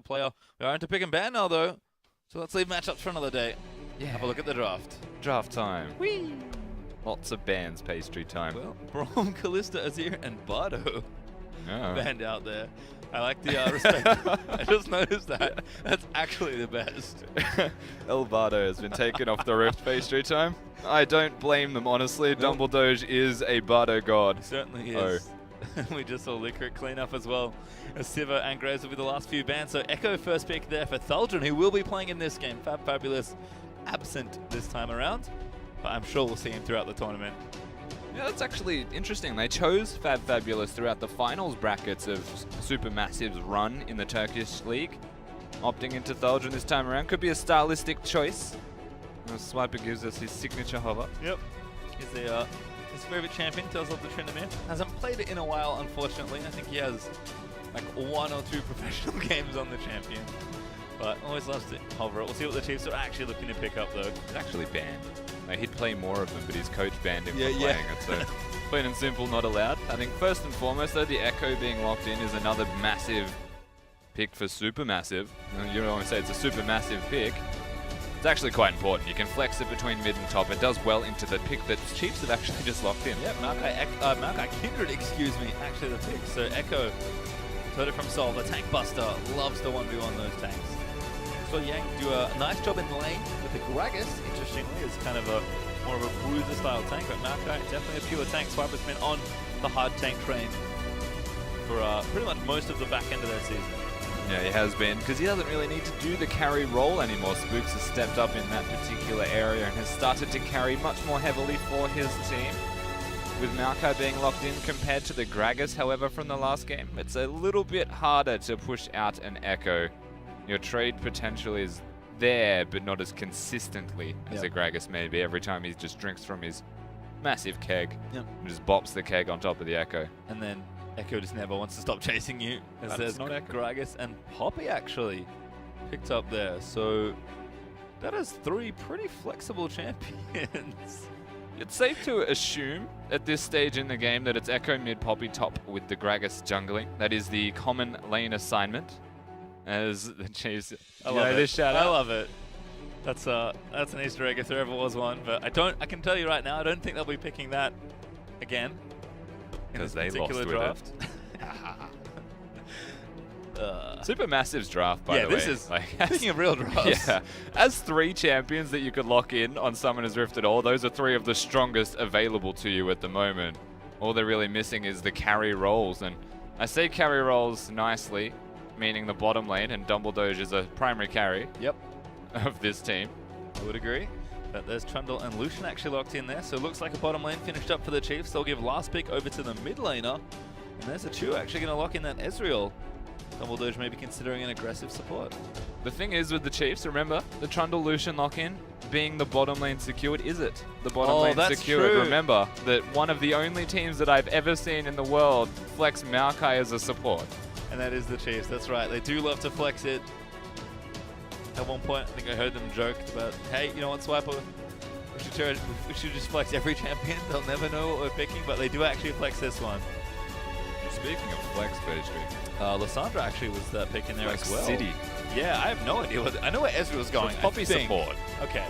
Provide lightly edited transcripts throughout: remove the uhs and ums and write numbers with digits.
player. We are into pick and ban now, though. So let's leave matchups for another day. Yeah. Have a look at the draft. Draft time. Whee! Lots of bans, pastry time. Well, Brom, Callista, Azir, and Bardo banned out there. I like the respect. I just noticed that. That's actually the best. El Bardo has been taken off the Rift pastry time. I don't blame them, honestly. Nope. Dumbledore is a Bardo god. He certainly is. We just saw Liquor clean up as well. Siva and Graves will be the last few bans. So Echo first pick there for Thaldron, who will be playing in this game. Fabulous absent this time around, but I'm sure we'll see him throughout the tournament. Yeah, that's actually interesting. They chose Fabulous throughout the finals brackets of Supermassive's run in the Turkish League. Opting into Thaldron this time around could be a stylistic choice. Swiper gives us his signature hover. Yep. He's his favorite champion, tells of the Tryndamere. Hasn't played it in a while, unfortunately. I think he has like 1 or 2 professional games on the champion. But always loves to hover it. We'll see what the Chiefs are actually looking to pick up, though. He's actually banned. Like, he'd play more of them, but his coach banned him Yeah, from playing it. So plain and simple, not allowed. I think first and foremost, though, the Echo being locked in is another massive pick for Supermassive. You don't want to say it's a Supermassive pick. It's actually quite important. You can flex it between mid and top. It does well into the pick that Chiefs have actually just locked in. Yeah, Maokai Kindred, excuse me, actually the pick. So Echo, heard it from Sol, the tank buster, loves to 1v1 those tanks. So Yang do a nice job in lane with the Gragas, interestingly, is kind of a more of a bruiser style tank, but Maokai definitely a pure tank. Swiper's been on the hard tank train for pretty much most of the back end of their season. Yeah, he has been, because he doesn't really need to do the carry role anymore. Spooks has stepped up in that particular area and has started to carry much more heavily for his team. With Maokai being locked in compared to the Gragas, however, from the last game, it's a little bit harder to push out an Echo. Your trade potential is there, but not as consistently as a Gragas may be. Every time he just drinks from his massive keg and just bops the keg on top of the Echo. And then Echo just never wants to stop chasing you. As there's not Echo. Gragas and Poppy actually picked up there. So that is 3 pretty flexible champions. It's safe to assume at this stage in the game that it's Echo mid, Poppy top with the Gragas jungling. That is the common lane assignment. As the Chiefs, I love it. This shout out. I love it. That's an Easter egg if there ever was one. But I can tell you right now, I don't think they'll be picking that again in this particular draft. Supermassive's draft, by the way. Yeah, this is like, speaking of real drafts. Yeah, as 3 champions that you could lock in on Summoner's Rift at all, those are 3 of the strongest available to you at the moment. All they're really missing is the carry roles, and I say carry roles nicely, meaning the bottom lane, and Dumbledore is a primary carry of this team. I would agree. But there's Trundle and Lucian actually locked in there, so it looks like a bottom lane finished up for the Chiefs. They'll give last pick over to the mid laner, and there's a Chu actually going to lock in that Ezreal. Dumbledore may be considering an aggressive support. The thing is with the Chiefs, remember, the Trundle Lucian lock-in being the bottom lane secured, is it? The bottom lane that's secured. true. Remember that one of the only teams that I've ever seen in the world flex Maokai as a support. And that is the Chiefs, that's right. They do love to flex it. At one point, I think I heard them joke about, hey, you know what, Swiper? We should just flex every champion. They'll never know what we're picking, but they do actually flex this one. Speaking of flex pastry, Lysandra actually was that pick in there Flex as well. City. Yeah, I have no idea what. I know where Ezreal's going. So Poppy support. Okay.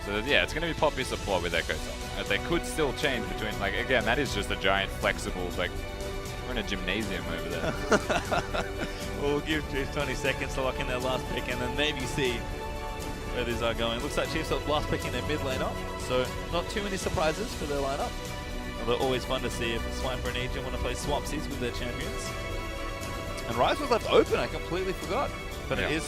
So yeah, it's going to be Poppy support with Echo top. They could still change between, like, again, that is just a giant flexible, like, we're in a gymnasium over there. We'll give Chiefs 20 seconds to lock in their last pick and then maybe see where these are going. Looks like Chiefs are last pick in their mid laner, so not too many surprises for their lineup. Although always fun to see if Swiper and Agent want to play swapsies with their champions. And Ryze was left open, I completely forgot. But it is,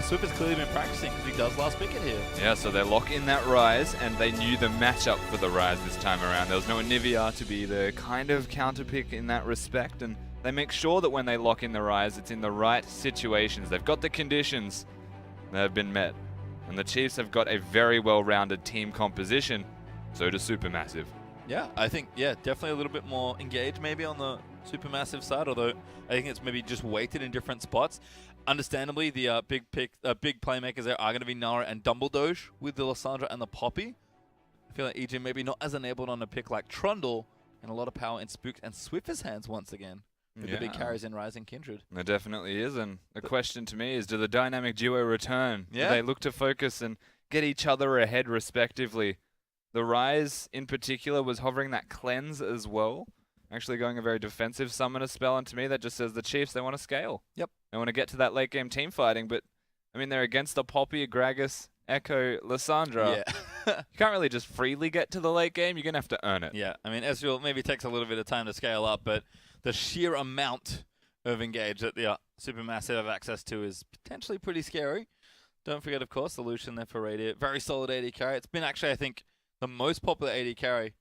Swift has clearly been practicing because he does last pick it here. Yeah, so they lock in that Ryze, and they knew the matchup for the Ryze this time around. There was no Anivia to be the kind of counter pick in that respect, and they make sure that when they lock in the Ryze, it's in the right situations. They've got the conditions that have been met. And the Chiefs have got a very well-rounded team composition, so does Supermassive. Yeah, I think, definitely a little bit more engaged maybe on the Supermassive side, although I think it's maybe just weighted in different spots. Understandably, the big playmakers there are going to be Nara and Dumbledore with the Lysandra and the Poppy. I feel like EJ maybe not as enabled on a pick like Trundle, and a lot of power in Spooked and Swiffer's hands once again. with the big carries in Rising Kindred. There definitely is, and the question to me is, do the dynamic duo return? Yeah. Do they look to focus and get each other ahead respectively? The Rise, in particular, was hovering that cleanse as well, actually going a very defensive summoner spell, and to me that just says the Chiefs, they want to scale. Yep. They want to get to that late game team fighting, but, I mean, they're against the Poppy, Gragas, Echo, Lissandra. Yeah. You can't really just freely get to the late game. You're going to have to earn it. Yeah, I mean, Ezreal maybe takes a little bit of time to scale up, but the sheer amount of engage that the Supermassive have access to is potentially pretty scary. Don't forget, of course, the Lucian there for Radiant. Very solid AD carry. It's been actually, I think, the most popular AD carry,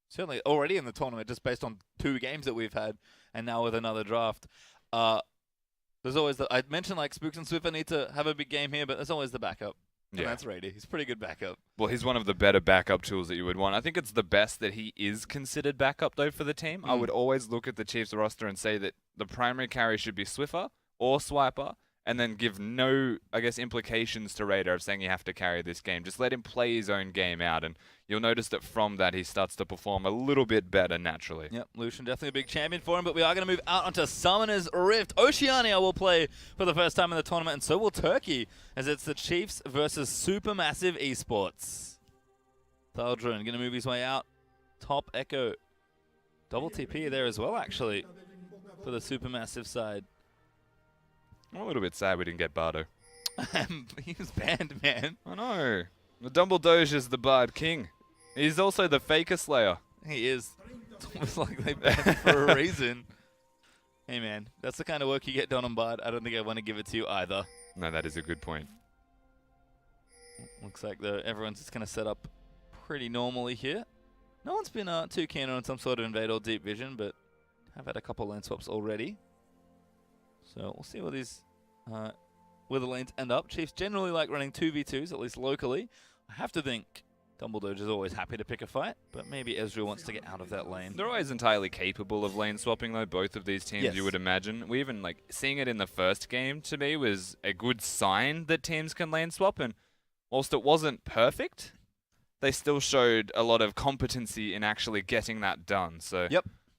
certainly already in the tournament, just based on 2 games that we've had, and now with another draft. There's always I mentioned like Spooks and Swiffer need to have a big game here, but there's always the backup. And that's Rady. He's pretty good backup. Well, he's one of the better backup tools that you would want. I think it's the best that he is considered backup, though, for the team. I would always look at the Chiefs roster and say that the primary carry should be Swiffer or Swiper, and then give no, I guess, implications to Raider of saying you have to carry this game. Just let him play his own game out, and you'll notice that from that he starts to perform a little bit better naturally. Yep, Lucian definitely a big champion for him, but we are going to move out onto Summoner's Rift. Oceania will play for the first time in the tournament, and so will Turkey, as it's the Chiefs versus Supermassive Esports. Thaldrun going to move his way out. Top Echo. Double TP there as well, actually, for the Supermassive side. I'm a little bit sad we didn't get Bardo. He was banned, man. I know. The Dumbledore is the Bard King. He's also the Faker Slayer. He is. It's almost like they banned him for a reason. Hey, man, that's the kind of work you get done on Bard. I don't think I want to give it to you either. No, that is a good point. Looks like everyone's just going to set up pretty normally here. No one's been too keen on some sort of invade or deep vision, but have had a couple lane swaps already. So we'll see where these where the lanes end up. Chiefs generally like running 2v2s, at least locally. I have to think Dumbledore is always happy to pick a fight, but maybe Ezreal wants to get out of that lane. They're always entirely capable of lane swapping, though, both of these teams, you would imagine. We even, like, seeing it in the first game, to me, was a good sign that teams can lane swap, and whilst it wasn't perfect, they still showed a lot of competency in actually getting that done. So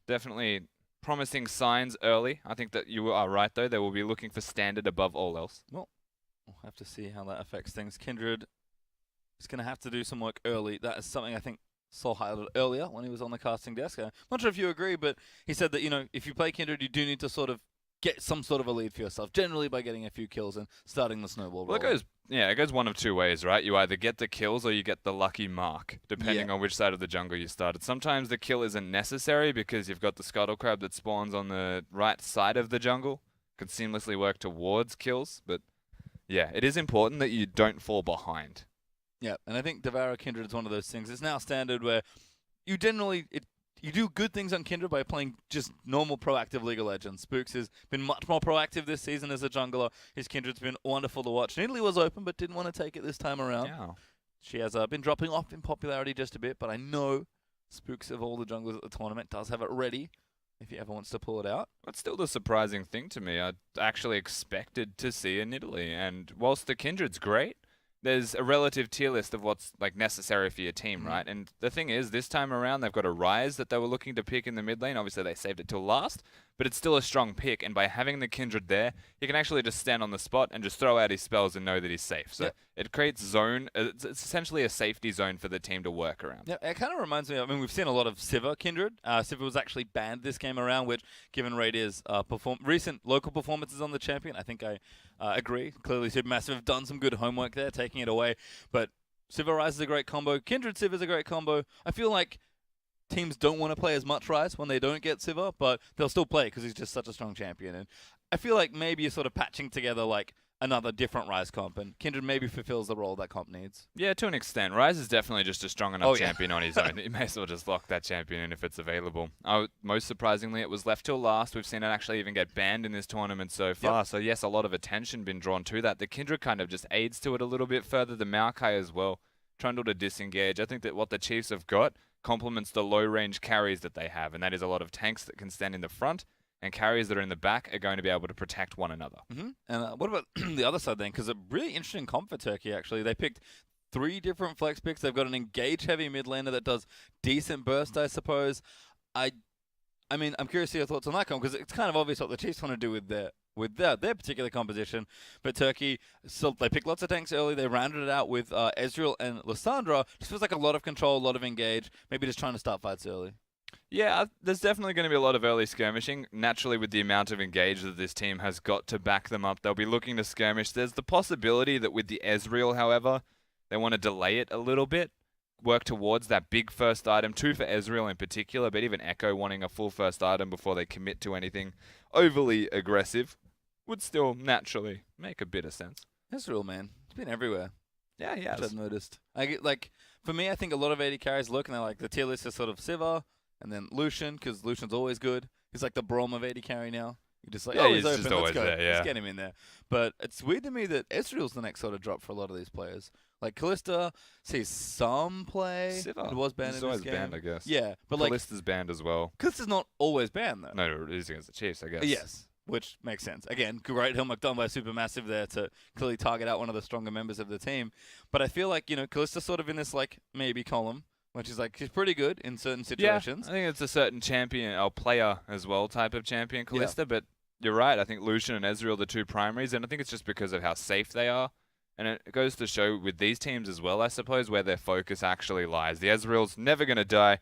definitely promising signs early. I think that you are right, though. They will be looking for standard above all else. Well, we'll have to see how that affects things. Kindred is going to have to do some work early. That is something I think Sol highlighted earlier when he was on the casting desk. I'm not sure if you agree, but he said that, you know, if you play Kindred, you do need to sort of get some sort of a lead for yourself, generally by getting a few kills and starting the snowball roll. Well, it goes one of two ways, right? You either get the kills or you get the lucky mark, depending on which side of the jungle you started. Sometimes the kill isn't necessary because you've got the scuttle crab that spawns on the right side of the jungle. Could seamlessly work towards kills, but yeah, it is important that you don't fall behind. Yeah, and I think Devour Kindred is one of those things. It's now standard where you generally... You do good things on Kindred by playing just normal proactive League of Legends. Spooks has been much more proactive this season as a jungler. His Kindred's been wonderful to watch. Nidalee was open, but didn't want to take it this time around. Yeah. She has been dropping off in popularity just a bit, but I know Spooks of all the junglers at the tournament does have it ready if he ever wants to pull it out. That's still the surprising thing to me. I actually expected to see a Nidalee, and whilst the Kindred's great, there's a relative tier list of what's like necessary for your team, right? And the thing is, this time around, they've got a Rise that they were looking to pick in the mid lane. Obviously, they saved it till last, but it's still a strong pick. And by having the Kindred there, he can actually just stand on the spot and just throw out his spells and know that he's safe. So it creates zone. It's essentially a safety zone for the team to work around. Yeah, it kind of reminds me. I mean, we've seen a lot of Sivir Kindred. Sivir was actually banned this game around, which, given Radier's recent local performances on the champion, I think I agree. Clearly, Supermassive have done some good homework there, taking it away. But Sivir Rise is a great combo. Kindred Sivir is a great combo. I feel like teams don't want to play as much Rise when they don't get Sivir, but they'll still play because he's just such a strong champion. And I feel like maybe you're sort of patching together like another different Rise comp, and Kindred maybe fulfills the role that comp needs. Yeah, to an extent. Rise is definitely just a strong enough champion on his own. You may as well just lock that champion in if it's available. Most surprisingly, it was left till last. We've seen it actually even get banned in this tournament so far. So yes, a lot of attention been drawn to that. The Kindred kind of just aids to it a little bit further. The Maokai as well. Trundle to disengage. I think that what the Chiefs have got complements the low-range carries that they have, and that is a lot of tanks that can stand in the front, and carriers that are in the back are going to be able to protect one another. And what about the other side then? Because a really interesting comp for Turkey, actually. They picked 3 different flex picks. They've got an engage-heavy mid laner that does decent burst, I suppose. I I mean, I'm curious to your thoughts on that, because it's kind of obvious what the Chiefs want to do with their particular composition. But Turkey, so they picked lots of tanks early. They rounded it out with Ezreal and Lissandra. Just feels like a lot of control, a lot of engage. Maybe just trying to start fights early. Yeah, there's definitely going to be a lot of early skirmishing. Naturally, with the amount of engage that this team has got to back them up, they'll be looking to skirmish. There's the possibility that with the Ezreal, however, they want to delay it a little bit, work towards that big first item, 2 for Ezreal in particular, but even Echo wanting a full first item before they commit to anything overly aggressive would still naturally make a bit of sense. Ezreal, man. It's been everywhere. Yeah, he has. I've noticed. For me, I think a lot of AD carries look, and they're like, the tier list is sort of Sivir, and then Lucian, because Lucian's always good. He's like the Braum of AD carry now. You're just like, yeah, he's open, just always let's go. there, yeah. Let's get him in there. But it's weird to me that Ezreal's the next sort of drop for a lot of these players. Like, Kalista sees some play. Sivir. It was banned He's in this always game. banned, I guess. Yeah, but Kalista's banned as well. Kalista's not always banned, though. No, it is against the Chiefs, I guess. Yes, which makes sense. Again, great helmet done by Supermassive there to clearly target out one of the stronger members of the team. But I feel like, Kalista's sort of in this, maybe column, which is she's pretty good in certain situations. Yeah, I think it's a certain champion, or player as well, type of champion, Kalista, but you're right. I think Lucian and Ezreal are the 2 primaries, and I think it's just because of how safe they are. And it goes to show with these teams as well, I suppose, where their focus actually lies. The Ezreal's never going to die.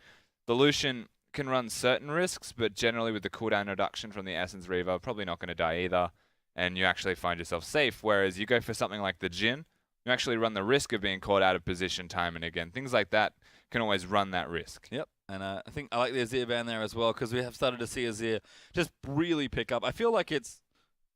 The Lucian can run certain risks, but generally with the cooldown reduction from the Essence Reaver, probably not going to die either. And you actually find yourself safe, whereas you go for something like the Jhin, you actually run the risk of being caught out of position time and again. Things like that can always run that risk. Yep. And I think I like the Azir ban there as well, because we have started to see Azir just really pick up. I feel like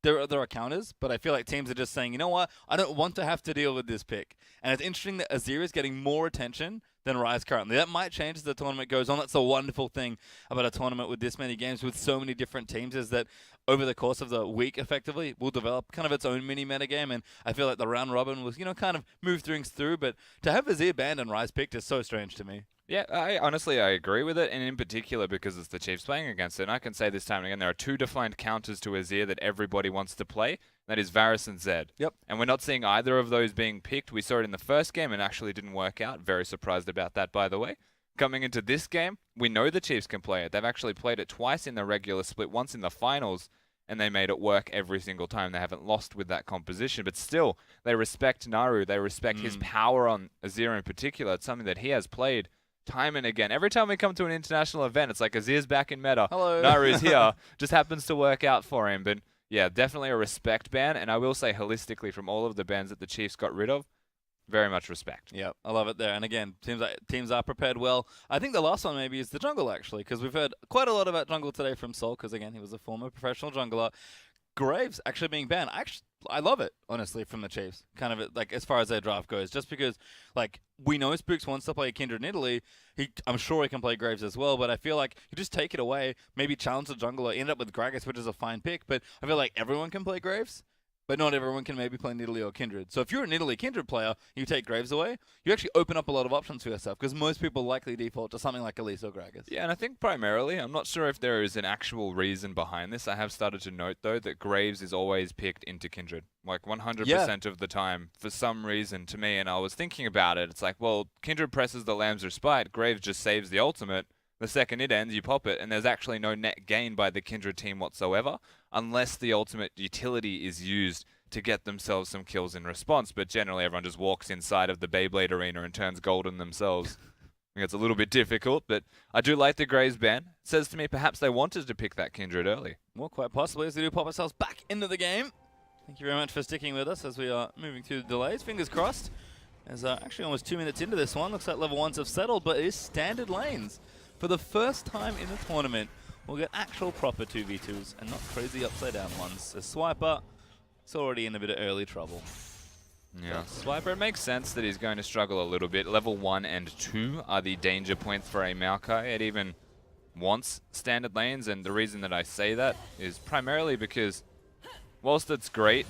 there are counters, but I feel like teams are just saying, you know what, I don't want to have to deal with this pick. And it's interesting that Azir is getting more attention than Ryze currently. That might change as the tournament goes on. That's a wonderful thing about a tournament with this many games, with so many different teams, is that over the course of the week, effectively, we'll develop kind of its own mini metagame. And I feel like the round robin was, kind of move things through. But to have Azir banned and Ryze picked is so strange to me. Yeah, honestly, I agree with it, and in particular because it's the Chiefs playing against it. And I can say this time and again, there are 2 defined counters to Azir that everybody wants to play. That is Varus and Zed. Yep. And we're not seeing either of those being picked. We saw it in the first game and actually didn't work out. Very surprised about that, by the way. Coming into this game, we know the Chiefs can play it. They've actually played it twice in the regular split, once in the finals, and they made it work every single time. They haven't lost with that composition, but still, they respect Naru. They respect his power on Azir in particular. It's something that he has played time and again. Every time we come to an international event, it's like Azir's back in meta. Hello. Naru's here. Just happens to work out for him. But yeah, definitely a respect ban. And I will say holistically, from all of the bans that the Chiefs got rid of, very much respect. Yeah, I love it there. And again, teams are prepared well. I think the last one maybe is the jungle, actually, because we've heard quite a lot about jungle today from Sol, because again, he was a former professional jungler. Graves actually being banned. I love it, honestly, from the Chiefs, kind of as far as their draft goes, just because we know Spooks wants to play Kindred in Italy. I'm sure he can play Graves as well, but I feel like you just take it away, maybe challenge the jungler, end up with Gragas, which is a fine pick, but I feel like everyone can play Graves. But not everyone can maybe play Nidalee or Kindred. So if you're a Nidalee Kindred player, you take Graves away, you actually open up a lot of options for yourself, because most people likely default to something like Elise or Gragas. Yeah, and I think primarily, I'm not sure if there is an actual reason behind this. I have started to note, though, that Graves is always picked into Kindred, 100% of the time, for some reason to me. And I was thinking about it. It's like, well, Kindred presses the Lamb's Respite, Graves just saves the ultimate. The second it ends, you pop it, and there's actually no net gain by the Kindred team whatsoever, unless the ultimate utility is used to get themselves some kills in response. But generally, everyone just walks inside of the Beyblade arena and turns golden themselves. I think it's a little bit difficult, but I do like the Graves ban. It says to me perhaps they wanted to pick that Kindred early. Well, quite possibly, as we do pop ourselves back into the game. Thank you very much for sticking with us as we are moving through the delays. Fingers crossed. As actually almost 2 minutes into this one, looks like level 1s have settled, but it is standard lanes. For the first time in the tournament, we'll get actual proper 2v2s and not crazy upside down ones. So Swiper is already in a bit of early trouble. Yeah, Swiper, it makes sense that he's going to struggle a little bit. Level 1 and 2 are the danger points for a Maokai. It even wants standard lanes, and the reason that I say that is primarily because whilst it's great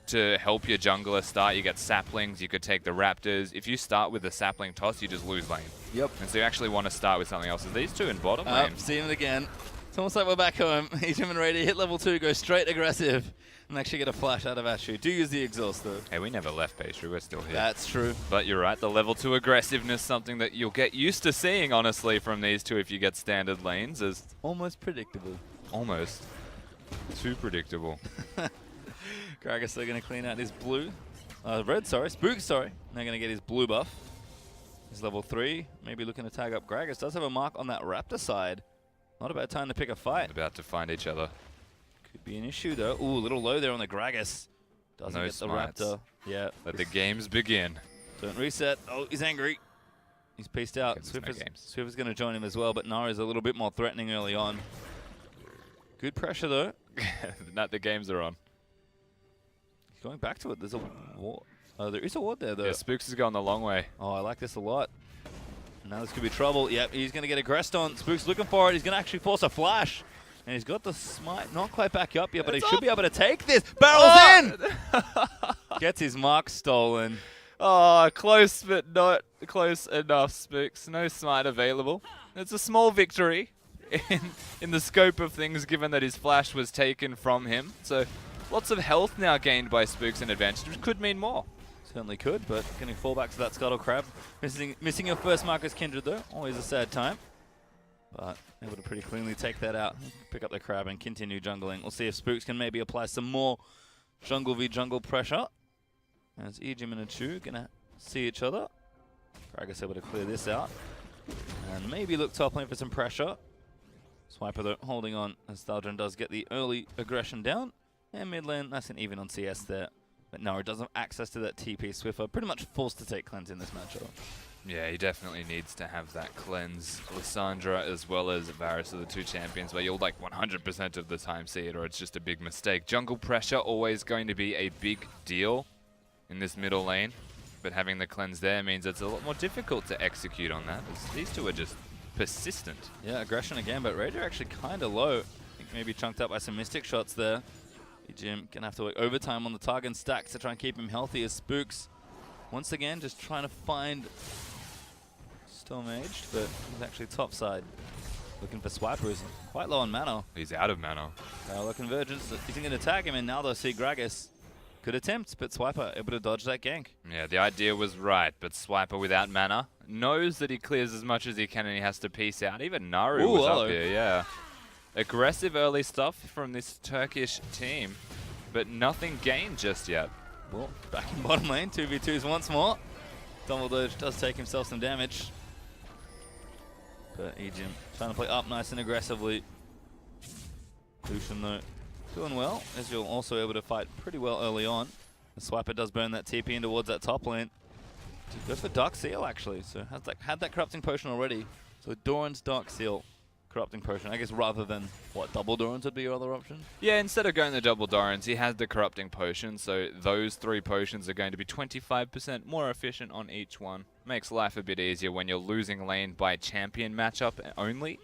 to help your jungler start, you get saplings, you could take the raptors. If you start with a sapling toss, you just lose lane. Yep. And so you actually want to start with something else. Is these two in bottom lane? Seeing it again. It's almost like we're back home. Jim and Rady hit level 2, go straight aggressive, and actually get a flash out of Ashu. Do use the exhaust though. Hey, we never left pastry. We're still here. That's true. But you're right, the level 2 aggressiveness, something that you'll get used to seeing, honestly, from these two if you get standard lanes. Is Almost predictable. almost too predictable. Gragas they're going to clean out his blue. Red, sorry. Spook, sorry. They're going to get his blue buff. He's level 3. Maybe looking to tag up Gragas. Does have a mark on that Raptor side. Not a bad time to pick a fight. About to find each other. Could be an issue though. Ooh, a little low there on the Gragas. Doesn't get smites. the Raptor. Yeah. Let the games begin. Don't reset. Oh, he's angry. He's paced out. Swiffer's going to join him as well, but Nara's a little bit more threatening early on. Good pressure though. Not the games are on. He's going back to it. There's a ward. There is a ward there though. Yeah, Spooks is going the long way. Oh, I like this a lot. Now this could be trouble. Yep, he's going to get aggressed on. Spook's looking for it. He's going to actually force a flash. And he's got the smite. Not quite back up yet, but he should be able to take this. Barrels in! Gets his mark stolen. Oh, close, but not close enough, Spooks. No smite available. It's a small victory in the scope of things, given that his flash was taken from him. So lots of health now gained by Spooks and advantage, which could mean more. Certainly could, but can he fall back to that Scuttle Crab? Missing your first mark as Kindred though, always a sad time. But able to pretty cleanly take that out, pick up the crab and continue jungling. We'll see if Spooks can maybe apply some more jungle v jungle pressure. As Ejim and Achu gonna see each other. Gragas able to clear this out. And maybe look top lane for some pressure. Swiper though holding on as Thaldron does get the early aggression down. And mid lane nice and even on CS there. But no, it doesn't have access to that TP. Swiffer pretty much forced to take cleanse in this matchup. Yeah, he definitely needs to have that cleanse. Lissandra as well as Varus are the two champions where you'll like 100% of the time see it or it's just a big mistake. Jungle pressure always going to be a big deal in this middle lane. But having the cleanse there means it's a lot more difficult to execute on that. These two are just persistent. Yeah, aggression again, but Raider actually kind of low. I think maybe chunked up by some Mystic shots there. Jim gonna have to work overtime on the target and stacks to try and keep him healthy as Spooks. Once again, just trying to find Stormaged, but he's actually top side. Looking for Swiper, who's quite low on mana. He's out of mana. Parallel Convergence, isn't going to tag him, and now they'll see Gragas. Could attempt, but Swiper able to dodge that gank. Yeah, the idea was right, but Swiper without mana knows that he clears as much as he can and he has to peace out. Even Naru was up here, yeah. Aggressive early stuff from this Turkish team, but nothing gained just yet. Well, back in bottom lane, 2v2s once more. Dumbledore does take himself some damage. But Ejim trying to play up nice and aggressively. Lucian though, doing well, as you're also able to fight pretty well early on. The Swiper does burn that TP in towards that top lane. Goes for Dark Seal actually, so had that Corrupting Potion already. So Doran's Dark Seal. Corrupting Potion, I guess, rather than, what, double Dorans would be your other option? Yeah, instead of going the double Dorans, he has the Corrupting Potion, so those 3 potions are going to be 25% more efficient on each one. Makes life a bit easier when you're losing lane by champion matchup only.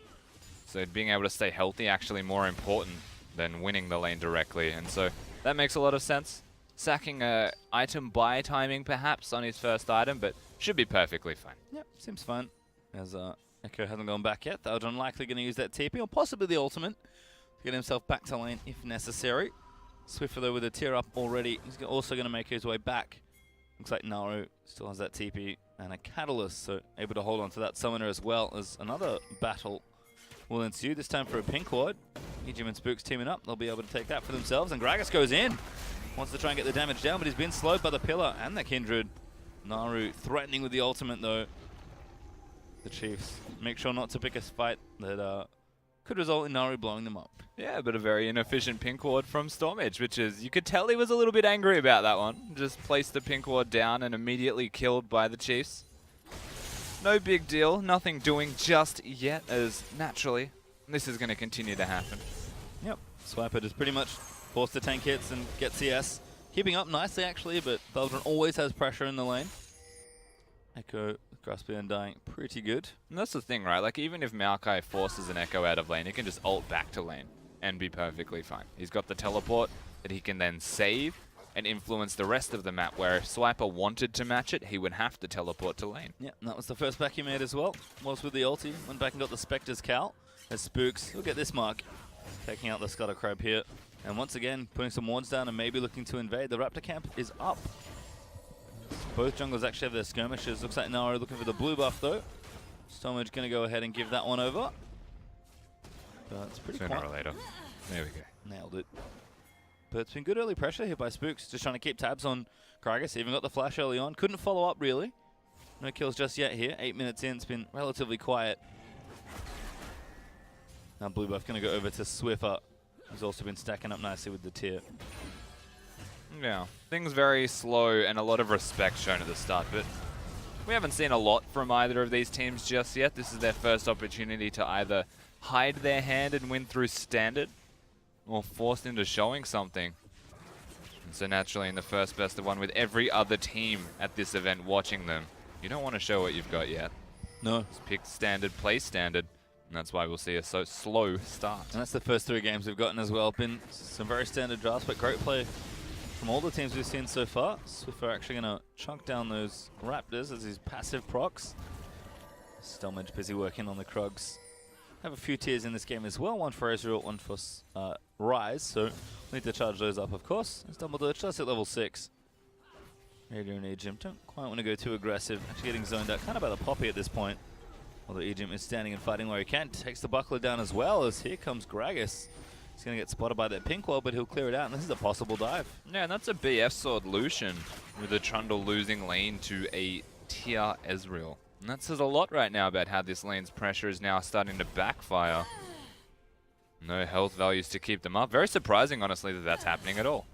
So being able to stay healthy actually more important than winning the lane directly, and so that makes a lot of sense. Sacking a item buy timing perhaps on his first item, but should be perfectly fine. Yep, seems fine. As Echo hasn't gone back yet. Thaldron likely going to use that TP or possibly the ultimate to get himself back to lane if necessary. Swiffer though with a tier up already. He's also going to make his way back. Looks like Naru still has that TP and a Catalyst, so able to hold on to that summoner as well as another battle will ensue, this time for a pink ward. Ejim and Spooks teaming up. They'll be able to take that for themselves, and Gragas goes in. Wants to try and get the damage down, but he's been slowed by the pillar and the Kindred. Naru threatening with the ultimate though. The Chiefs make sure not to pick a fight that could result in Naru blowing them up. Yeah, but a very inefficient pink ward from Stormage, which is, you could tell he was a little bit angry about that one. Just placed the pink ward down and immediately killed by the Chiefs. No big deal, nothing doing just yet, as naturally this is going to continue to happen. Yep, Swiper just pretty much forced to tank hits and get CS. Keeping up nicely actually, but Thaldron always has pressure in the lane. Echo, Graspian dying pretty good. And that's the thing, right? Like, even if Maokai forces an Echo out of lane, he can just ult back to lane and be perfectly fine. He's got the teleport that he can then save and influence the rest of the map, where if Swiper wanted to match it, he would have to teleport to lane. Yeah, and that was the first back he made as well. Was with the ulti, went back and got the Spectre's Cowl. as Spooks, look at this mark, taking out the Scuttle Crab here. And once again, putting some wards down and maybe looking to invade. The Raptor camp is up. Both junglers actually have their skirmishes. Looks like Naro looking for the blue buff though. Stomach going to go ahead and give that one over. But it's pretty Sooner quiet. or later. There we go. Nailed it. But it's been good early pressure here by Spooks. Just trying to keep tabs on Gragas. Even got the flash early on. Couldn't follow up really. No kills just yet here. 8 minutes in. It's been relatively quiet. Now blue buff going to go over to Swiffer. He's also been stacking up nicely with the tier. Yeah, things very slow and a lot of respect shown at the start, but we haven't seen a lot from either of these teams just yet. This is their first opportunity to either hide their hand and win through standard, or forced into showing something. And so naturally in the first best of one with every other team at this event watching them, you don't want to show what you've got yet. No. Just pick standard, play standard. And that's why we'll see a so slow start. And that's the first 3 games we've gotten as well. Been some very standard drafts, but great play from all the teams we've seen so far. Swiffer actually going to chunk down those Raptors as his passive procs. Stelmage busy working on the Krugs. Have a few tiers in this game as well. One for Ezreal, one for Rise. So need to charge those up, of course. It's Dumbledore just at level 6. Radiant and Egypt don't quite want to go too aggressive. Actually getting zoned out kind of by the Poppy at this point. Although Egypt is standing and fighting where he can. Takes the buckler down as well as here comes Gragas. He's going to get spotted by that pink wall, but he'll clear it out, and this is a possible dive. Yeah, and that's a BF sword Lucian with a Trundle losing lane to a tier Ezreal. And that says a lot right now about how this lane's pressure is now starting to backfire. No health values to keep them up. Very surprising, honestly, that that's happening at all.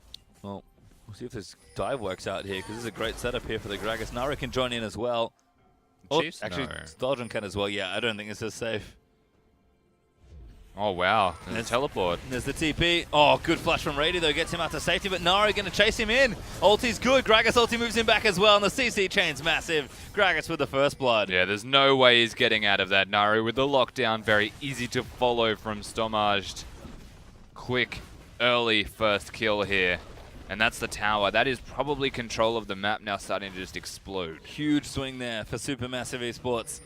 Well, we'll see if this dive works out here, because this is a great setup here for the Gragas. Nara can join in as well. Oh, Chiefs? actually, No. Stalgion can as well. Yeah, I don't think this is safe. Oh, wow. There's a teleport. There's the TP. Oh, good flash from Rady, though. Gets him out to safety, but Nara going to chase him in. Ulti's good. Gragas ulti moves him back as well, and the CC chain's massive. Gragas with the first blood. Yeah, there's no way he's getting out of that. Naru with the lockdown. Very easy to follow from Stomaged. Quick, early first kill here. And that's the tower. That is probably control of the map now starting to just explode. Huge swing there for Supermassive Esports.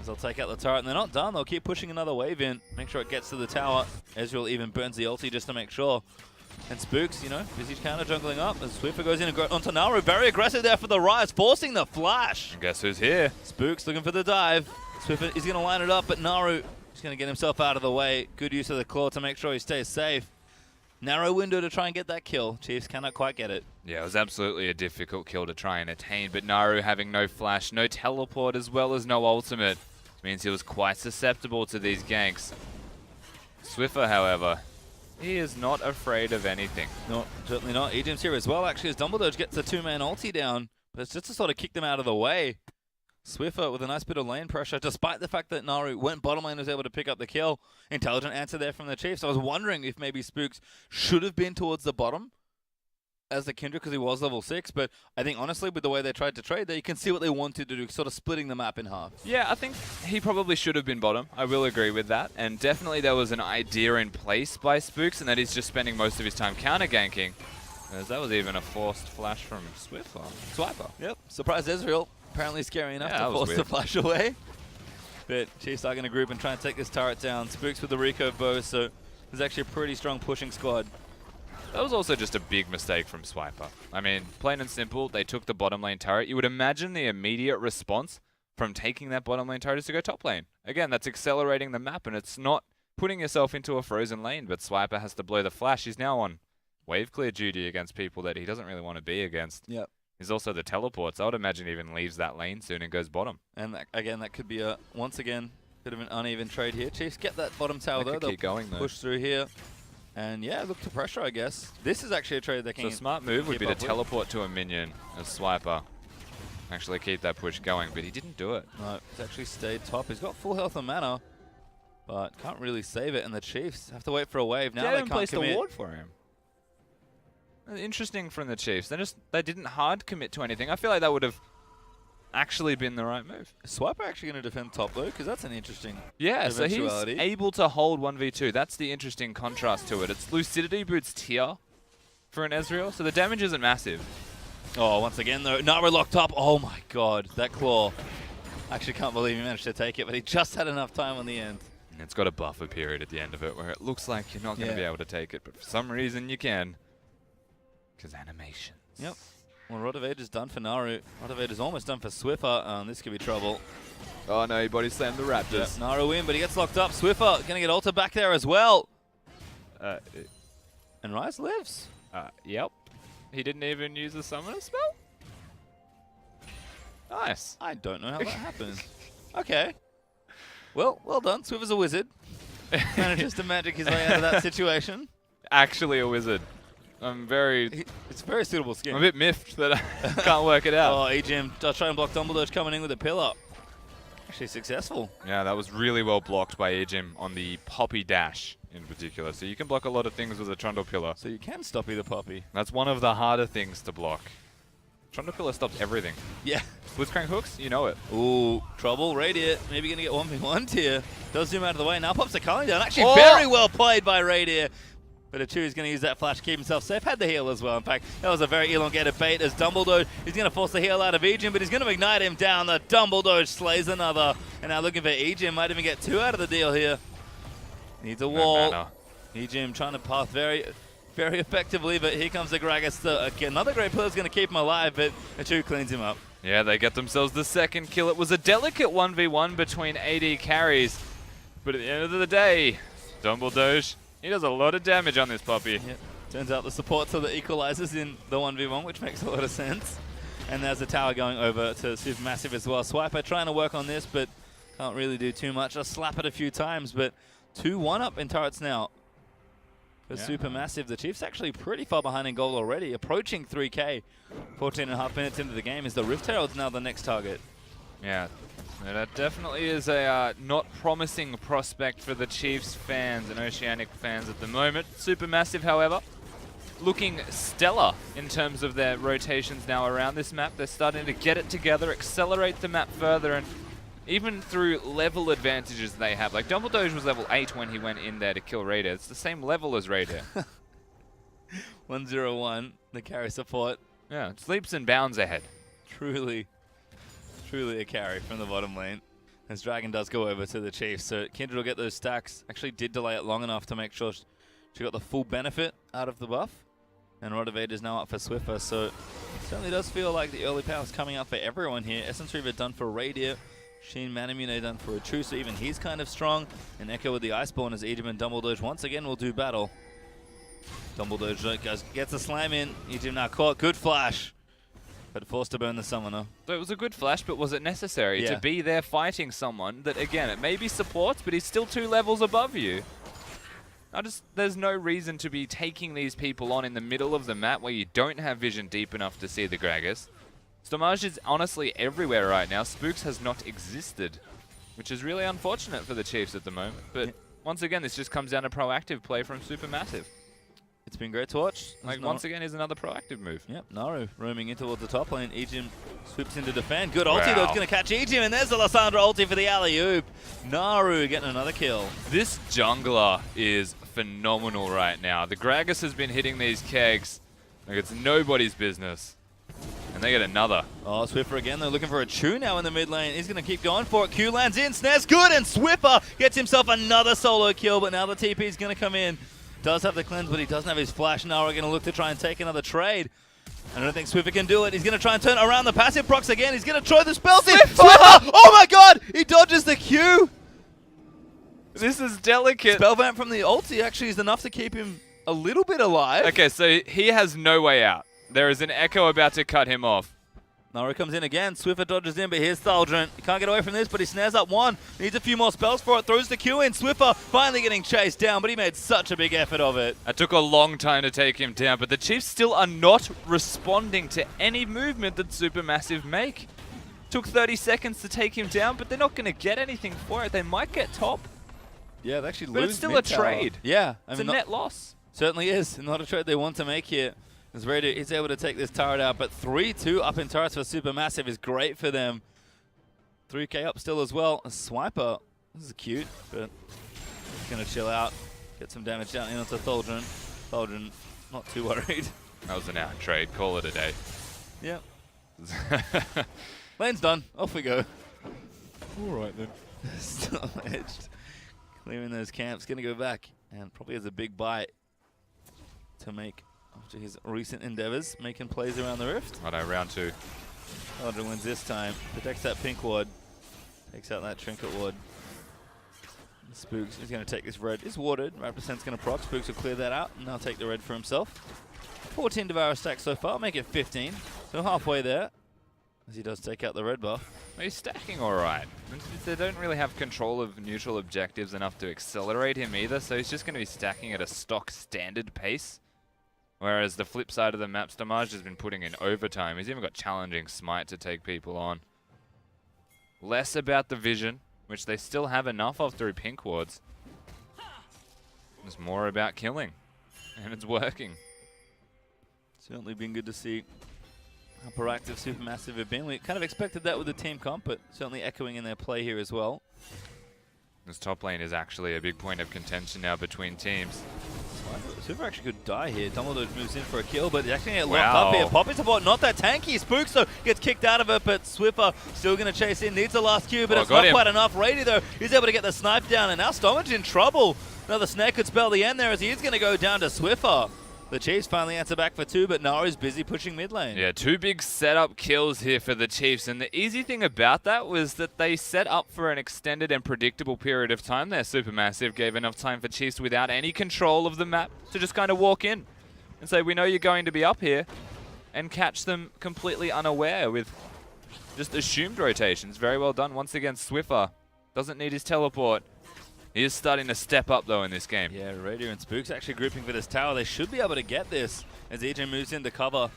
As they'll take out the turret, and they're not done. They'll keep pushing another wave in. Make sure it gets to the tower. Ezreal even burns the ulti just to make sure. And Spooks, you know, busy counter jungling up as Swiffer goes in and goes onto Naru. Very aggressive there for the Rise, forcing the flash. And guess who's here? Spooks looking for the dive. Swiffer is going to line it up, but Naru is going to get himself out of the way. Good use of the claw to make sure he stays safe. Narrow window to try and get that kill. Chiefs cannot quite get it. Yeah, it was absolutely a difficult kill to try and attain, but Naru having no flash, no teleport, as well as no ultimate, means he was quite susceptible to these ganks. Swiffer, however, he is not afraid of anything. No, certainly not. Egypt's here as well, actually, as Dumbledore gets the 2-man ulti down, but it's just to sort of kick them out of the way. Swiffer with a nice bit of lane pressure, despite the fact that Naru went bottom lane and was able to pick up the kill. Intelligent answer there from the Chiefs. I was wondering if maybe Spooks should have been towards the bottom as the Kindred because he was level 6, but I think honestly with the way they tried to trade there, you can see what they wanted to do, sort of splitting the map in half. Yeah, I think he probably should have been bottom. I will agree with that. And definitely there was an idea in place by Spooks, and that he's just spending most of his time counter-ganking. As that was even a forced flash from Swiffer. Swiper. Yep, surprise Ezreal. Apparently scary enough Yeah, to that was force the weird. flash away. But Chiefs are going to group and try and take this turret down. Spooks with the recurve bow, so there's actually a pretty strong pushing squad. That was also just a big mistake from Swiper. I mean, plain and simple, they took the bottom lane turret. You would imagine the immediate response from taking that bottom lane turret is to go top lane. Again, that's accelerating the map, and it's not putting yourself into a frozen lane, but Swiper has to blow the flash. He's now on wave clear duty against people that he doesn't really want to be against. Yep. He's also the teleports. I would imagine he even leaves that lane soon and goes bottom. And that, again, that could be a, once again, bit of an uneven trade here. Chiefs get that bottom tower They though. could keep going though. Push through here. And yeah, look to pressure, I guess. This is actually a trade they can So a smart move would be to keep up with. teleport to a minion as Swiper. Actually keep that push going, but he didn't do it. No, he's actually stayed top. He's got full health and mana, but can't really save it. And the Chiefs have to wait for a wave. Now They they haven't can't placed a commit. ward for him. Interesting from the Chiefs. They didn't hard commit to anything. I feel like that would have actually been the right move. Swiper actually going to defend top though, because that's an interesting Yeah, so he's eventuality. able to hold 1v2. That's the interesting contrast to it. It's Lucidity boots tier for an Ezreal, so the damage isn't massive. Oh, once again though, Nara locked up. Oh my god, that claw. I actually can't believe he managed to take it, but he just had enough time on the end. It's got a buffer period at the end of it where it looks like you're not going to be able to take it, but for some reason you can. Because animations. Yep. Well, Rotovator's done for Naru. Rotovator's almost done for Swiffer. This could be trouble. Oh no, he body slammed the Raptors. Yep. Naru in, but he gets locked up. Swiffer going to get ulted back there as well. And Rise lives. Yep. He didn't even use a summoner spell? Nice. I don't know how that happened. Okay. Well done. Swiffer's a wizard. Manages to magic his way out of that situation. Actually a wizard. It's a very suitable skin. I'm a bit miffed that I can't work it out. Oh, Ejim does try and block Dumbledore coming in with a pillar. Actually successful. Yeah, that was really well blocked by Ejim on the Poppy dash in particular. So you can block a lot of things with a Trundle Pillar. So you can stop either Poppy. That's one of the harder things to block. Trundle Pillar stops everything. Yeah. Blitzcrank hooks, you know it. Ooh, trouble. Radiant. Maybe going to get 1v1 tier. Does zoom out of the way. Now pops the Culling down. Actually very well played by Radiant. But Achu's going to use that flash to keep himself safe. Had the heal as well. In fact, that was a very elongated bait as Dumbledore is going to force the heal out of Ejim, but he's going to ignite him down. The Dumbledore slays another. And now looking for Ejim. Might even get 2 out of the deal here. Needs a wall. Ejim trying to path very effectively, but here comes the Gragas. Another great player is going to keep him alive, but Achu cleans him up. Yeah, they get themselves the second kill. It was a delicate 1v1 between AD carries, but at the end of the day, Dumbledore, he does a lot of damage on this puppy. Yep. Turns out the supports are the equalizers in the 1v1, which makes a lot of sense. And there's a tower going over to Supermassive as well. Swiper trying to work on this, but can't really do too much. Just slap it a few times, but 2-1 up in turrets now. For Supermassive, the Chiefs actually pretty far behind in gold already, approaching 3K. 14.5 minutes into the game is the Rift Herald's now the next target. Yeah, that definitely is a not promising prospect for the Chiefs fans and Oceanic fans at the moment. Supermassive, however, looking stellar in terms of their rotations now around this map. They're starting to get it together, accelerate the map further, and even through level advantages they have. Like, Dumbledore was level 8 when he went in there to kill Raider. It's the same level as Raider. 101, the carry support. Yeah, it's leaps and bounds ahead. Truly a carry from the bottom lane. As Dragon does go over to the Chiefs. So Kindred will get those stacks. Actually did delay it long enough to make sure she got the full benefit out of the buff. And Rotovator's now up for Swiffer. So it certainly does feel like the early power is coming up for everyone here. Essence Reaver done for Radiant. Sheen Manamune done for Achu, so even he's kind of strong. And Echo with the Iceborne as Ejim and Dumbledore once again will do battle. Dumbledore gets a slam in. Ejim now caught. Good flash. But forced to burn the Summoner. So it was a good flash, but was it necessary to be there fighting someone that, again, it maybe supports, but he's still 2 levels above you? There's no reason to be taking these people on in the middle of the map where you don't have vision deep enough to see the Gragas. Stomage is honestly everywhere right now. Spooks has not existed, which is really unfortunate for the Chiefs at the moment. But once again, this just comes down to proactive play from Supermassive. It's been great to watch. Like, once again, is another proactive move. Yep, Naru roaming in towards the top lane. Ejim swoops in to defend. Good ulti, though. It's going to catch Ejim, and there's the Lysandra ulti for the alley-oop. Naru getting another kill. This jungler is phenomenal right now. The Gragas has been hitting these kegs like it's nobody's business. And they get another. Oh, Swiffer again. They're looking for a Chu now in the mid lane. He's going to keep going for it. Q lands in. Snares good, and Swiffer gets himself another solo kill, but now the TP is going to come in. Does have the cleanse, but he doesn't have his flash. Now we're going to look to try and take another trade. I don't think Swiffer can do it. He's going to try and turn around the passive procs again. He's going to try the spells in. Swiffer! Oh my god! He dodges the Q! This is delicate. Spell vamp from the ulti actually is enough to keep him a little bit alive. Okay, so he has no way out. There is an Echo about to cut him off. Naru comes in again. Swiffer dodges in, but here's Thaldrun. He can't get away from this, but he snares up one. Needs a few more spells for it. Throws the Q in. Swiffer finally getting chased down, but he made such a big effort of it. It took a long time to take him down, but the Chiefs still are not responding to any movement that Supermassive make. Took 30 seconds to take him down, but they're not going to get anything for it. They might get top. Yeah, they actually lose. But it's still a trade. Yeah. It's a net loss. Certainly is. Not a trade they want to make here. As Raider is able to take this turret out, but 3-2 up in turrets for Supermassive is great for them. 3K up still as well. A Swiper. This is cute, but he's going to chill out. Get some damage down in onto Thaldrun. Thaldrun not too worried. That was an out trade. Call it a day. Yep. Lane's done. Off we go. All right then. Still edged. Clearing those camps, going to go back and probably has a big bite to make after his recent endeavors, making plays around the rift. I know, round 2. Thaldron wins this time, protects that pink ward, takes out that trinket ward. Spooks is going to take this red. It's warded. Rappercent's going to proc. Spooks will clear that out and now take the red for himself. 14 Devour stacks so far, make it 15. So halfway there, as he does take out the red buff. Well, he's stacking all right. They don't really have control of neutral objectives enough to accelerate him either, so he's just going to be stacking at a stock standard pace. Whereas the flip side of the map, Stamaj has been putting in overtime. He's even got challenging smite to take people on. Less about the vision, which they still have enough of through pink wards. It's more about killing, and it's working. Certainly been good to see how proactive Supermassive have been. We kind of expected that with the team comp, but certainly echoing in their play here as well. This top lane is actually a big point of contention now between teams. Super actually could die here. Dumbledore moves in for a kill, but actually get locked up here. Poppy support, not that tanky. Spooks, though, gets kicked out of it, but Swiffer still going to chase in. Needs the last Q, but it's not quite enough. Rady, though, he's able to get the snipe down, and now Stomach in trouble. Another snare could spell the end there as he is going to go down to Swiffer. The Chiefs finally answer back for 2, but Naru's busy pushing mid lane. Yeah, 2 big setup kills here for the Chiefs, and the easy thing about that was that they set up for an extended and predictable period of time there. Supermassive gave enough time for Chiefs without any control of the map to just kind of walk in and say, we know you're going to be up here, and catch them completely unaware with just assumed rotations. Very well done. Once again, Swiffer doesn't need his teleport. He is starting to step up, though, in this game. Yeah, Raider and Spooks actually grouping for this tower. They should be able to get this as EJ moves into cover.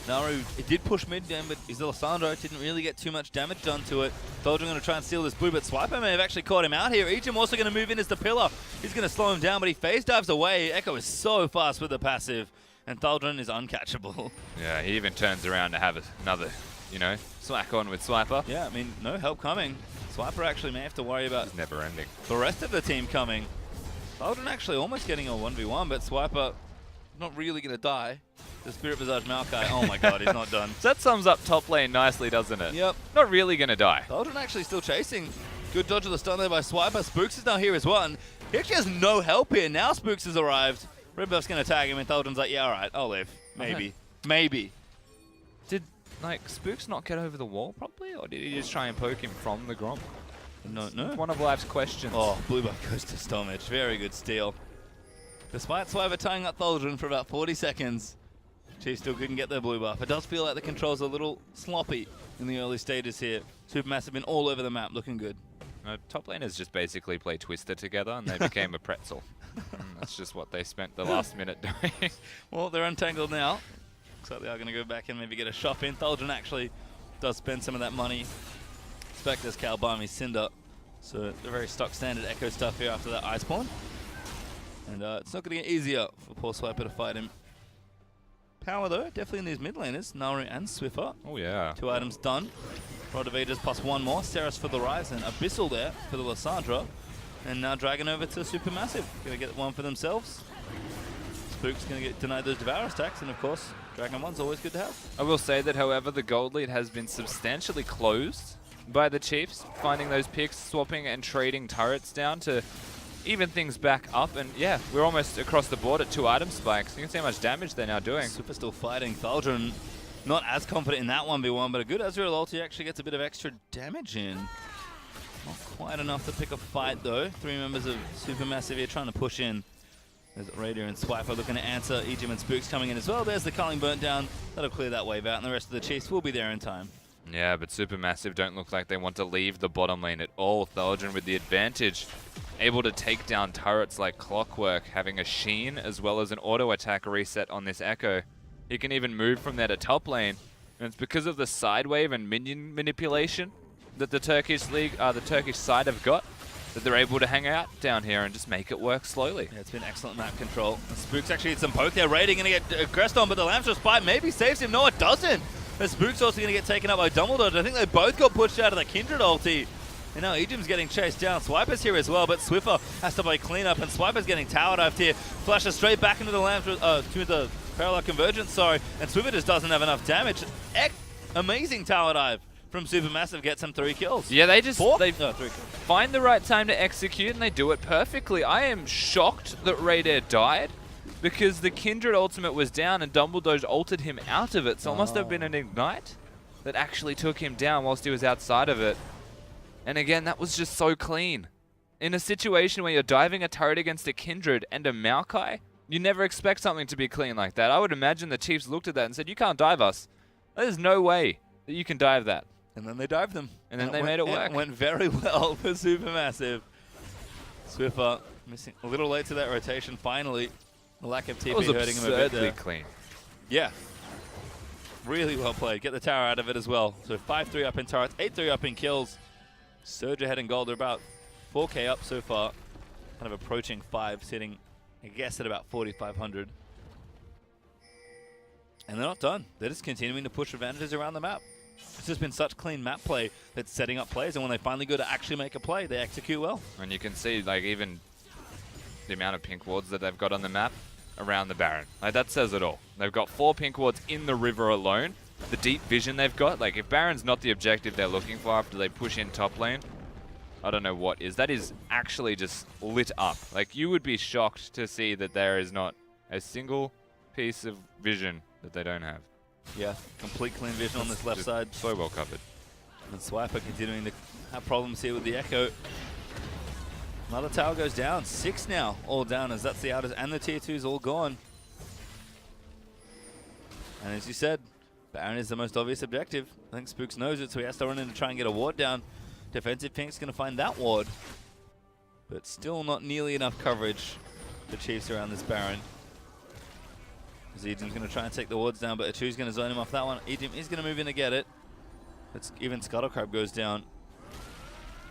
Naru, it did push mid down, but his Lissandro didn't really get too much damage done to it. Thaldron going to try and steal this blue, but Swiper may have actually caught him out here. EJ also going to move in as the pillar. He's going to slow him down, but he phase dives away. Echo is so fast with the passive, and Thaldron is uncatchable. Yeah, he even turns around to have another, you know, smack on with Swiper. Yeah, I mean, no help coming. Swiper actually may have to worry about never ending. The rest of the team coming. Thaldron actually almost getting a 1v1, but Swiper not really going to die. The Spirit Visage Maokai, oh my god, he's not done. So that sums up top lane nicely, doesn't it? Yep. Not really going to die. Thaldron actually still chasing. Good dodge of the stun there by Swiper. Spooks is now here as well, and he actually has no help here. Now Spooks has arrived. Red Buff's going to tag him, and Thaldron's like, yeah, alright, I'll live. Maybe. Maybe. Did, like, Spooks not get over the wall properly, or did he just try and poke him from the Gromp? No. It's one of life's questions. Oh, blue buff goes to Stomach. Very good steal. Despite Swiper tying up Thaldron for about 40 seconds, Chiefs still couldn't get their blue buff. It does feel like the controls are a little sloppy in the early stages here. Supermassive been all over the map, looking good. Top laners just basically play Twister together, and they became a pretzel. That's just what they spent the last minute doing. Well, they're untangled now. Looks like they are going to go back and maybe get a shop in. Thaldron actually does spend some of that money. Spectre's Kalbami Cinder. So the very stock standard Echo stuff here after that Ice Pawn. And it's not going to get easier for poor Swiper to fight him. Power though, definitely in these mid laners, Naru and Swiffer. Oh yeah. 2 items done. Rod of Ages plus 1 more. Ceres for the Rise and Abyssal there for the Lissandra. And now Dragon over to Supermassive. Going to get one for themselves. Spook's going to get denied those Devour stacks, and of course, Dragon 1's always good to have. I will say that, however, the gold lead has been substantially closed by the Chiefs, finding those picks, swapping and trading turrets down to even things back up. And yeah, we're almost across the board at 2 item spikes. You can see how much damage they're now doing. Super still fighting. Thaldron not as confident in that 1v1, but a good Azrael ulti actually gets a bit of extra damage in. Not quite enough to pick a fight though. 3 members of Supermassive here trying to push in. There's Raider and Swiper looking to answer. Ejim and Spooks coming in as well. There's the culling burnt down. That'll clear that wave out, and the rest of the Chiefs will be there in time. Yeah, but Supermassive don't look like they want to leave the bottom lane at all. Thaldron with the advantage, able to take down turrets like clockwork, having a sheen as well as an auto attack reset on this Echo. He can even move from there to top lane, and it's because of the side wave and minion manipulation that the Turkish league, the Turkish side have got, that they're able to hang out down here and just make it work slowly. Yeah, it's been excellent map control. The Spooks actually hit some poke there. Raider going to get aggressed on, but the Lamps Spite maybe saves him. No, it doesn't. The Spook's also going to get taken up by Dumbledore. I think they both got pushed out of the Kindred ulti. And now Ejim's getting chased down. Swiper's here as well, but Swiffer has to play cleanup, and Swiper's getting tower dived here. Flashes straight back into the Lamps, to the Parallel Convergence, sorry. And Swiffer just doesn't have enough damage. Amazing tower dive from Supermassive get some 3 kills. Yeah, they just 4? they No, 3 kills. find the right time to execute, and they do it perfectly. I am shocked that Raider died, because the Kindred ultimate was down and Dumbledore ulted him out of it, so it must have been an Ignite that actually took him down whilst he was outside of it. And again, that was just so clean. In a situation where you're diving a turret against a Kindred and a Maokai, you never expect something to be clean like that. I would imagine the Chiefs looked at that and said, you can't dive us. There's no way that you can dive that. And then they dived them. And then they made it work. It went very well for Supermassive. Swiffer missing a little late to that rotation. Finally, the lack of TP hurting him a bit there. Clean. Yeah. Really well played. Get the tower out of it as well. So 5-3 up in turrets, 8-3 up in kills. Surge ahead in gold. They're about 4K up so far. Kind of approaching 5, sitting, I guess, at about 4,500. And they're not done. They're just continuing to push advantages around the map. It's just been such clean map play that's setting up plays, and when they finally go to actually make a play, they execute well. And you can see, like, even the amount of pink wards that they've got on the map around the Baron. Like, that says it all. They've got 4 pink wards in the river alone. The deep vision they've got, like, if Baron's not the objective they're looking for after they push in top lane, I don't know what is. That is actually just lit up. Like, you would be shocked to see that there is not a single piece of vision that they don't have. Yeah, complete clean vision on this left side. So well covered. And Swiper continuing to have problems here with the Echo. Another tower goes down. 6 now, all down, as that's the outers and the tier 2s all gone. And as you said, Baron is the most obvious objective. I think Spooks knows it, so he has to run in to try and get a ward down. Defensive Pink's going to find that ward. But still not nearly enough coverage for Chiefs around this Baron. Zedin's going to try and take the wards down, but Achu's going to zone him off that one. Ejim is going to move in to get it. Even Scuttlecrab goes down.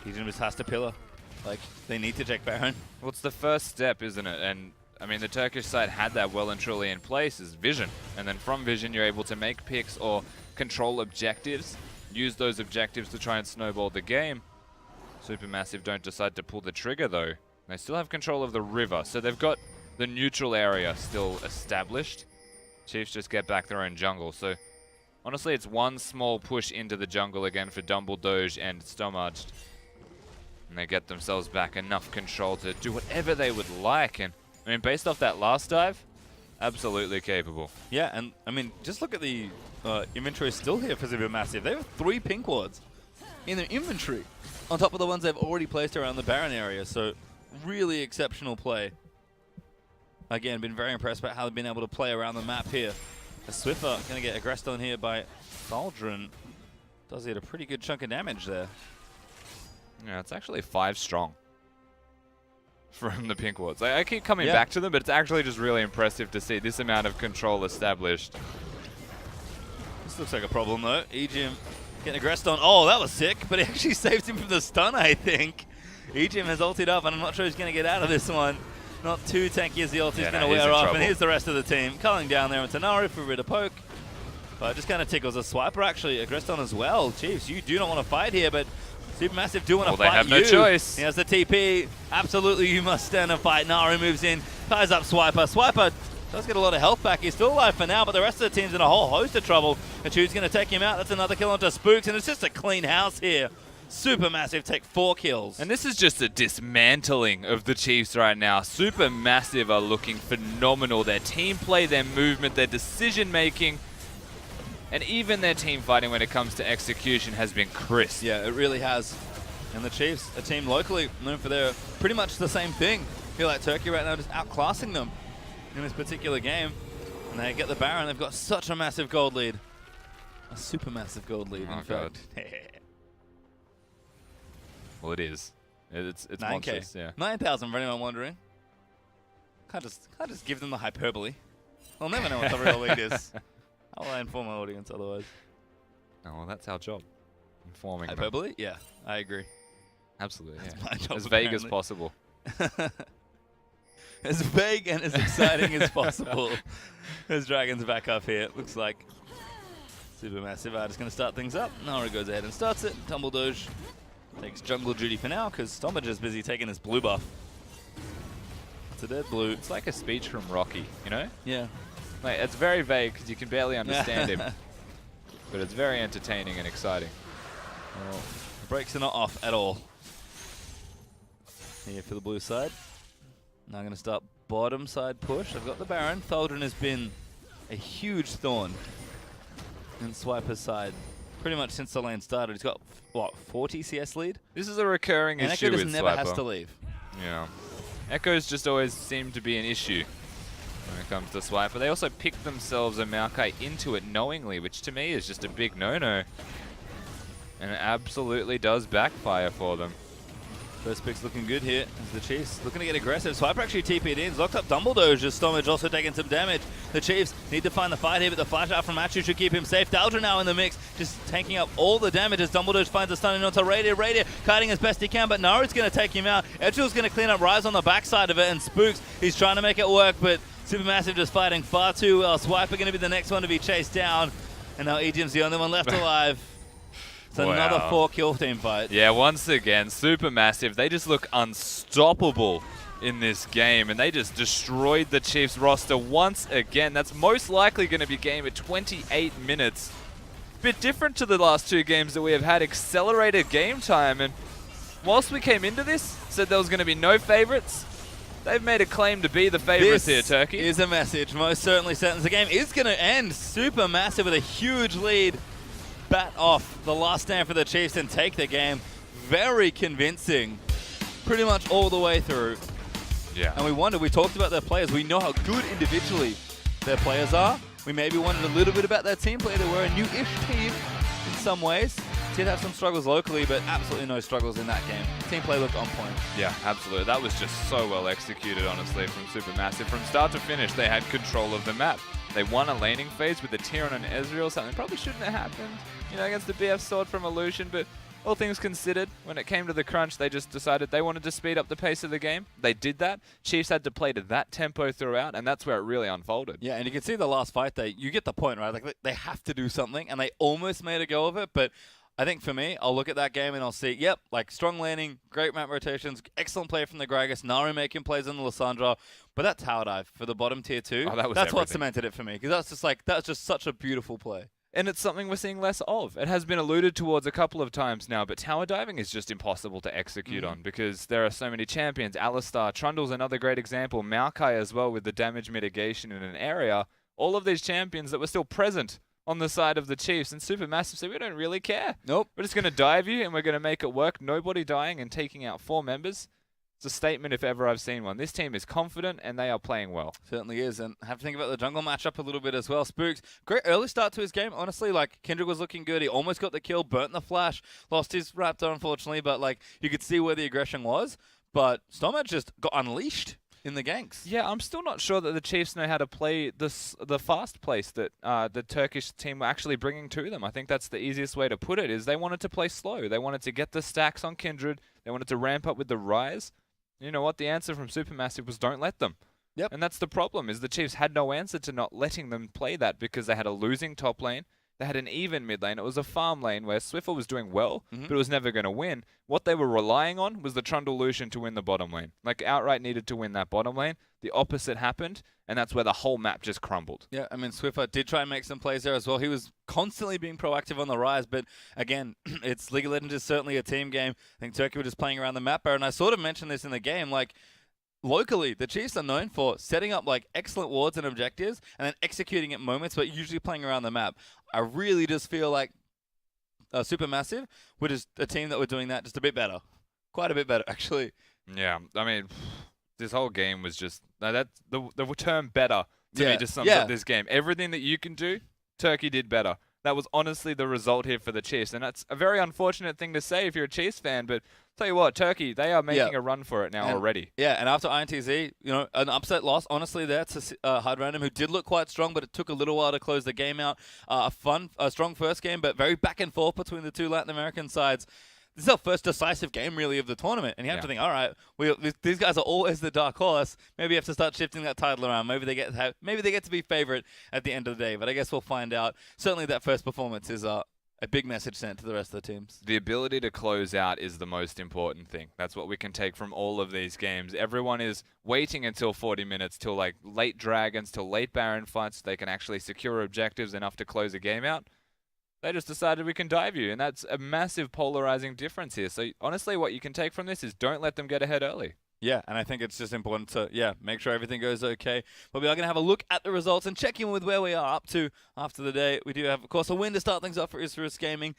Ejim just has to pillar. Like, they need to check Baron. Well, it's the first step, isn't it? And, I mean, the Turkish side had that well and truly in place, is vision. And then from vision, you're able to make picks or control objectives. Use those objectives to try and snowball the game. Supermassive don't decide to pull the trigger, though. They still have control of the river, so they've got the neutral area still established. Chiefs just get back their own jungle, so honestly it's one small push into the jungle again for Dumbledore and Stomaged. And they get themselves back enough control to do whatever they would like, and I mean, based off that last dive, absolutely capable. Yeah, and I mean, just look at the inventory still here for Supermassive. They have 3 pink wards in their inventory, on top of the ones they've already placed around the Baron area, so really exceptional play. Again, been very impressed by how they've been able to play around the map here. A Swiffer going to get aggressed on here by Thaldron. Does hit a pretty good chunk of damage there. Yeah, it's actually 5 strong from the pink wards. I keep coming back to them, but it's actually just really impressive to see this amount of control established. This looks like a problem though. Ejim getting aggressed on. Oh, that was sick, but it actually saved him from the stun, I think. Ejim has ulted up, and I'm not sure he's going to get out of this one. Not too tanky as the ult is going to wear off, and here's the rest of the team. Culling down there on Tanaru for a bit of poke. But it just kind of tickles a Swiper actually aggressed on as well. Chiefs, you do not want to fight here, but Supermassive do want to fight you. They have no choice. He has the TP. Absolutely, you must stand and fight. Naru moves in, ties up Swiper. Swiper does get a lot of health back. He's still alive for now, but the rest of the team's in a whole host of trouble. Achu's going to take him out. That's another kill onto Spooks, and it's just a clean house here. Supermassive take 4 kills. And this is just a dismantling of the Chiefs right now. Supermassive are looking phenomenal. Their team play, their movement, their decision making, and even their team fighting when it comes to execution has been crisp. Yeah, it really has. And the Chiefs, a team locally known for their pretty much the same thing. I feel like Turkey right now just outclassing them in this particular game. And they get the Baron. They've got such a massive gold lead. A super massive gold lead, in fact. Well, it is. It's 9K. monstrous, yeah. 9,000 for anyone wondering. Can't just give them the hyperbole. They'll never know what the real lead is. How will I inform my audience otherwise? Oh, well, that's our job. Informing them. Hyperbole? Yeah, I agree. Absolutely, That's yeah. my job, As vague as apparently. possible. As vague and as exciting as possible. There's Dragons back up here. Looks like Supermassive are just going to start things up. Naru goes ahead and starts it. Tumbledoge takes jungle duty for now because Stomach is busy taking his blue buff. It's a dead blue. It's like a speech from Rocky, you know? Yeah. Like, it's very vague because you can barely understand him. But it's very entertaining and exciting. Well, the brakes are not off at all. Here for the blue side. Now I'm going to start bottom side push. I've got the Baron. Thaldrin has been a huge thorn in Swiper's side pretty much since the lane started. He's got, what, 40 CS lead? This is a recurring and issue Echo with just never Swiper. has to leave. Yeah. Echoes just always seem to be an issue when it comes to Swiper. They also pick themselves a Maokai into it knowingly, which to me is just a big no-no. And it absolutely does backfire for them. First pick's looking good here as the Chiefs looking to get aggressive. Swiper actually TP'd in. He's locked up Dumbledore. Just Stomage also taking some damage. The Chiefs need to find the fight here, but the flash out from Matthew should keep him safe. Daldra now in the mix, just tanking up all the damage as Dumbledore finds a stun in onto Radier. Radier kiting as best he can, but Naru's going to take him out. Edgill's going to clean up Rise on the backside of it, and Spooks, he's trying to make it work, but Supermassive just fighting far too well. Swiper going to be the next one to be chased down, and now Ejim's the only one left alive. It's another 4-kill team fight. Yeah, once again, Supermassive, they just look unstoppable in this game, and they just destroyed the Chiefs roster once again. That's most likely going to be game at 28 minutes. Bit different to the last two games that we have had, accelerated game time, and whilst we came into this, said there was going to be no favorites, they've made a claim to be the favorites here, Turkey. This is a message, most certainly sentence. The game is going to end Supermassive with a huge lead. Bat off the last stand for the Chiefs and take the game. Very convincing, pretty much all the way through. Yeah. And we talked about their players. We know how good individually their players are. We maybe wondered a little bit about their team play. They were a new-ish team in some ways. Did have some struggles locally, but absolutely no struggles in that game. Team play looked on point. Yeah, absolutely. That was just so well executed, honestly, from Supermassive. From start to finish, they had control of the map. They won a laning phase with the Tyrion and Ezreal, something that probably shouldn't have happened, against the BF sword from Illusion, but all things considered, when it came to the crunch, they just decided they wanted to speed up the pace of the game. They did that. Chiefs had to play to that tempo throughout, and that's where it really unfolded. Yeah, and you can see the last fight, you get the point, right? Like, they have to do something, and they almost made a go of it, but I think for me, I'll look at that game and I'll see, yep, like strong landing, great map rotations, excellent play from the Gragas, Naru making plays on the Lissandra, but that tower dive for the bottom tier 2, that's what cemented it for me, because that's just such a beautiful play. And it's something we're seeing less of. It has been alluded towards a couple of times now, but tower diving is just impossible to execute on because there are so many champions. Alistar, Trundle's another great example, Maokai as well with the damage mitigation in an area. All of these champions that were still present on the side of the Chiefs, and Supermassive said, we don't really care. Nope. We're just going to dive you, and we're going to make it work. Nobody dying and taking out 4 members. It's a statement if ever I've seen one. This team is confident, and they are playing well. Certainly is, and have to think about the jungle matchup a little bit as well. Spooks, great early start to his game, honestly. Like, Kendrick was looking good. He almost got the kill, burnt the flash, lost his Raptor, unfortunately, but, like, you could see where the aggression was. But Stomach just got unleashed in the ganks. Yeah, I'm still not sure that the Chiefs know how to play the fast place that the Turkish team were actually bringing to them. I think that's the easiest way to put it, is they wanted to play slow. They wanted to get the stacks on Kindred. They wanted to ramp up with the Rise. You know what? The answer from Supermassive was don't let them. Yep. And that's the problem, is the Chiefs had no answer to not letting them play that because they had a losing top lane. They had an even mid lane. It was a farm lane where Swiffer was doing well, but it was never going to win. What they were relying on was the Trundle Lucian to win the bottom lane. Like, outright needed to win that bottom lane. The opposite happened, and that's where the whole map just crumbled. Yeah, I mean, Swiffer did try and make some plays there as well. He was constantly being proactive on the Rise, but again, it's League of Legends is certainly a team game. I think Turkey were just playing around the map better, and I sort of mentioned this in the game, like, locally, the Chiefs are known for setting up like excellent wards and objectives and then executing at moments, but usually playing around the map. I really just feel like Supermassive were just a team that were doing that just a bit better. Quite a bit better, actually. Yeah, I mean, this whole game was just... the term better to me just sums up this game. Everything that you can do, Turkey did better. That was honestly the result here for the Chiefs, and that's a very unfortunate thing to say if you're a Chiefs fan, but tell you what, Turkey, they are making a run for it now already. Yeah, and after INTZ, an upset loss, honestly, that's Hard Random, who did look quite strong, but it took a little while to close the game out. A strong first game, but very back and forth between the two Latin American sides. This is our first decisive game, really, of the tournament. And you have to think, all right, these guys are always the dark horse. Maybe you have to start shifting that title around. Maybe they get to be favorite at the end of the day. But I guess we'll find out. Certainly that first performance is a big message sent to the rest of the teams. The ability to close out is the most important thing. That's what we can take from all of these games. Everyone is waiting until 40 minutes, till like late Dragons, till late Baron fights, so they can actually secure objectives enough to close a game out. They just decided we can dive you, and that's a massive polarizing difference here. So honestly, what you can take from this is don't let them get ahead early. Yeah, and I think it's just important to, make sure everything goes okay. But we are going to have a look at the results and check in with where we are up to after the day. We do have, of course, a win to start things off for Isrus Gaming.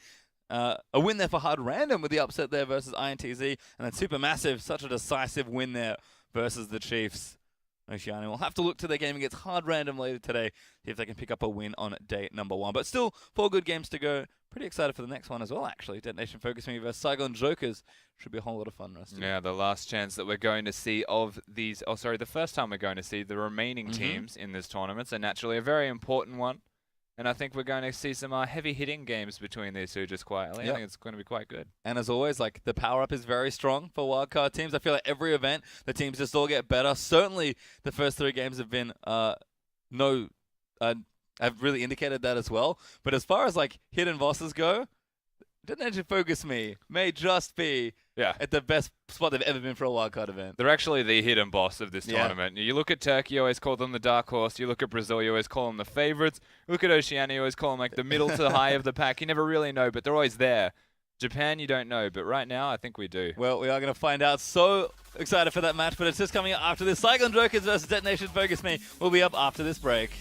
A win there for Hard Random with the upset there versus INTZ. And then Supermassive, such a decisive win there versus the Chiefs. Oceania will have to look to their game against Hard Random later today, see if they can pick up a win on day number 1. But still, 4 good games to go. Pretty excited for the next one as well, actually. Detonation Focus Me versus Saigon Jokers. Should be a whole lot of fun, Rusty. Yeah, the last chance that we're going to see of these, the first time we're going to see the remaining teams in this tournament. So naturally a very important one. And I think we're going to see some heavy-hitting games between these two just quietly. Yep. I think it's going to be quite good. And as always, like, the power-up is very strong for wildcard teams. I feel like every event, the teams just all get better. Certainly, the first 3 games have been have really indicated that as well. But as far as, like, hidden bosses go, Detonation Focus Me may just be at the best spot they've ever been for a wildcard event. They're actually the hidden boss of this tournament. You look at Turkey, you always call them the dark horse. You look at Brazil, you always call them the favorites. You look at Oceania, you always call them like the middle to the high of the pack. You never really know, but they're always there. Japan, you don't know, but right now, I think we do. Well, we are going to find out. So excited for that match, but it's just coming up after this. Saigon Jokers versus Detonation Focus Me will be up after this break.